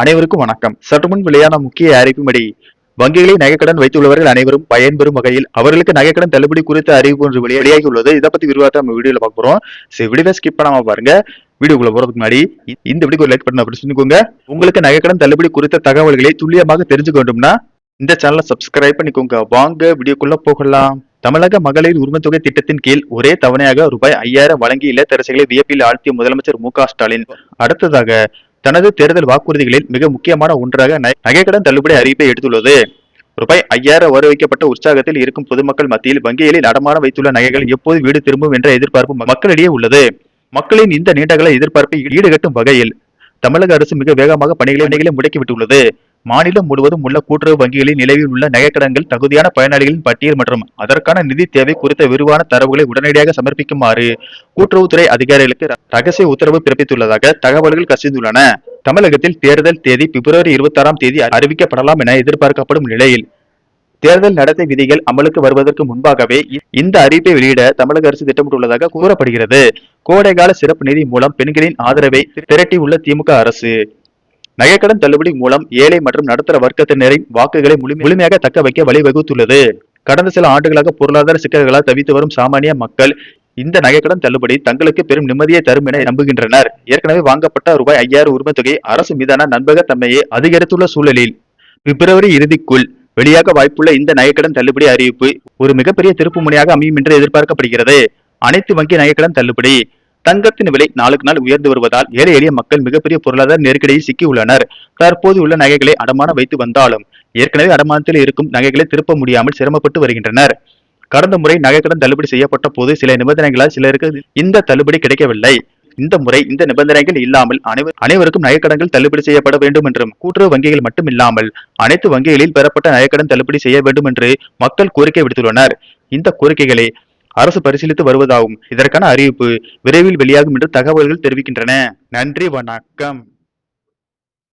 அனைவருக்கும் வணக்கம். சற்றுமுன் வெளியான முக்கிய அறிவிப்புப்படி வங்கிகளில் நகைக்கடன் வைத்துள்ளவர்கள் அனைவரும் பயன்பெறும் வகையில் அவர்களுக்கு நகைக்கடன் தள்ளுபடி குறித்த அறிவிப்பு ஒன்று வெளியாகி உள்ளது. இதை பத்தி விரிவாக நம்ம வீடியோல பார்க்க போறோம். வீடியோ ஸ்கிப் பண்ணாம பாருங்க. வீடியோக்குள்ள போறதுக்கு முன்னாடி இந்த வீடியோக்கு ஒரு லைக் பண்ண அப்படி சொல்லிக்கோங்க. உங்களுக்கு நகைக்கடன் தள்ளுபடி குறித்த தகவல்களை துல்லியமாக தெரிஞ்சுக்க வேண்டும்னா இந்த சேனலை சப்ஸ்கிரைப் பண்ணிக்கோங்க. வாங்க வீடியோக்குள்ள போகலாம். தமிழக மகளிர் உரிமை தொகை திட்டத்தின் கீழ் ஒரே தவணையாக ரூபாய் 5000 வழங்கி இல்லத்தரசிகளை வியப்பில் ஆழ்த்திய முதலமைச்சர் மு க ஸ்டாலின் அடுத்ததாக தனது தேர்தல் வாக்குறுதிகளில் மிக முக்கியமான ஒன்றாக நகைக்கடன் தள்ளுபடி அறிவிப்பை எடுத்துள்ளது. ரூபாய் 5000 வர வைக்கப்பட்ட உற்சாகத்தில் இருக்கும் பொதுமக்கள் மத்தியில் வங்கிகளில் அடமான வைத்துள்ள நகைகள் எப்போது வீடு திரும்பும் என்ற எதிர்பார்ப்பு மக்களிடையே உள்ளது. மக்களின் இந்த நீண்டகால எதிர்பார்ப்பை ஈடுகட்டும் வகையில் தமிழக அரசு மிக வேகமாக பணிகளை முடக்கிவிட்டுள்ளது. மாநிலம் முழுவதும் உள்ள கூட்டுறவு வங்கிகளில் நிலவில் உள்ள நகைக்கடன்கள் தகுதியான பயனாளிகளின் பட்டியல் மற்றும் அதற்கான நிதி தேவை குறித்த விரிவான தரவுகளை உடனடியாக சமர்ப்பிக்குமாறு கூட்டுறவுத்துறை அதிகாரிகளுக்கு ரகசிய உத்தரவு பிறப்பித்துள்ளதாக தகவல்கள் கசிந்துள்ளன. தமிழகத்தில் தேர்தல் தேதி பிப்ரவரி 26ஆம் தேதி அறிவிக்கப்படலாம் என எதிர்பார்க்கப்படும் நிலையில் தேர்தல் நடத்தை விதிகள் அமலுக்கு வருவதற்கு முன்பாகவே இந்த அறிவிப்பை வெளியிட தமிழக அரசு திட்டமிட்டுள்ளதாக கூறப்படுகிறது. கோடைகால சிறப்பு நிதி மூலம் பெண்களின் ஆதரவை திரட்டியுள்ள திமுக அரசு நகைக்கடன் தள்ளுபடி மூலம் ஏழை மற்றும் நடுத்தர வர்க்கத்தினரின் வாக்குகளை முழுமையாக தக்க வைக்க வழிவகுத்துள்ளது. கடந்த சில ஆண்டுகளாக பொருளாதார சிக்கல்களால் தவித்து வரும் சாமானிய மக்கள் இந்த நகைக்கடன் தள்ளுபடி தங்களுக்கு பெரும் நிம்மதியை தரும் என நம்புகின்றனர். ஏற்கனவே வாங்கப்பட்ட ரூபாய் 5000 உரிமை தொகை அரசு மீதான நம்பகத்தன்மையை அதிகரித்துள்ள சூழலில் பிப்ரவரி இறுதிக்குள் வெளியாக வாய்ப்புள்ள இந்த நகைக்கடன் தள்ளுபடி அறிவிப்பு ஒரு மிகப்பெரிய திருப்பு முனையாக அமையும் என்று எதிர்பார்க்கப்படுகிறது. அனைத்து வங்கி நகைக்கடன் தள்ளுபடி தங்கத்தின் விலை நாளுக்கு நாள் உயர்ந்து வருவதால் ஏழை எளிய மக்கள் மிகப்பெரிய பொருளாதார நெருக்கடியில் சிக்கியுள்ளனர். தற்போது உள்ள நகைகளை அடமான வைத்து வந்தாலும் ஏற்கனவே அடமானத்தில் இருக்கும் நகைகளை திருப்ப முடியாமல் சிரமப்பட்டு வருகின்றனர். கடந்த முறை நகைக்கடன் தள்ளுபடி செய்யப்பட்ட போது சில நிபந்தனைகளால் சிலருக்கு இந்த தள்ளுபடி கிடைக்கவில்லை. இந்த முறை இந்த நிபந்தனைகள் இல்லாமல் அனைவருக்கும் நகைக்கடன்கள் தள்ளுபடி செய்யப்பட வேண்டும் என்றும் கூட்டுறவு வங்கிகள் மட்டும் இல்லாமல் அனைத்து வங்கிகளில் பெறப்பட்ட நகைக்கடன் தள்ளுபடி செய்ய வேண்டும் என்று மக்கள் கோரிக்கை விடுத்துள்ளனர். இந்த கோரிக்கைகளை அரசு பரிசீலித்து வருவதாகவும் இதற்கான அறிவிப்பு விரைவில் வெளியாகும் என்று தகவல்கள் தெரிவிக்கின்றன. நன்றி, வணக்கம்.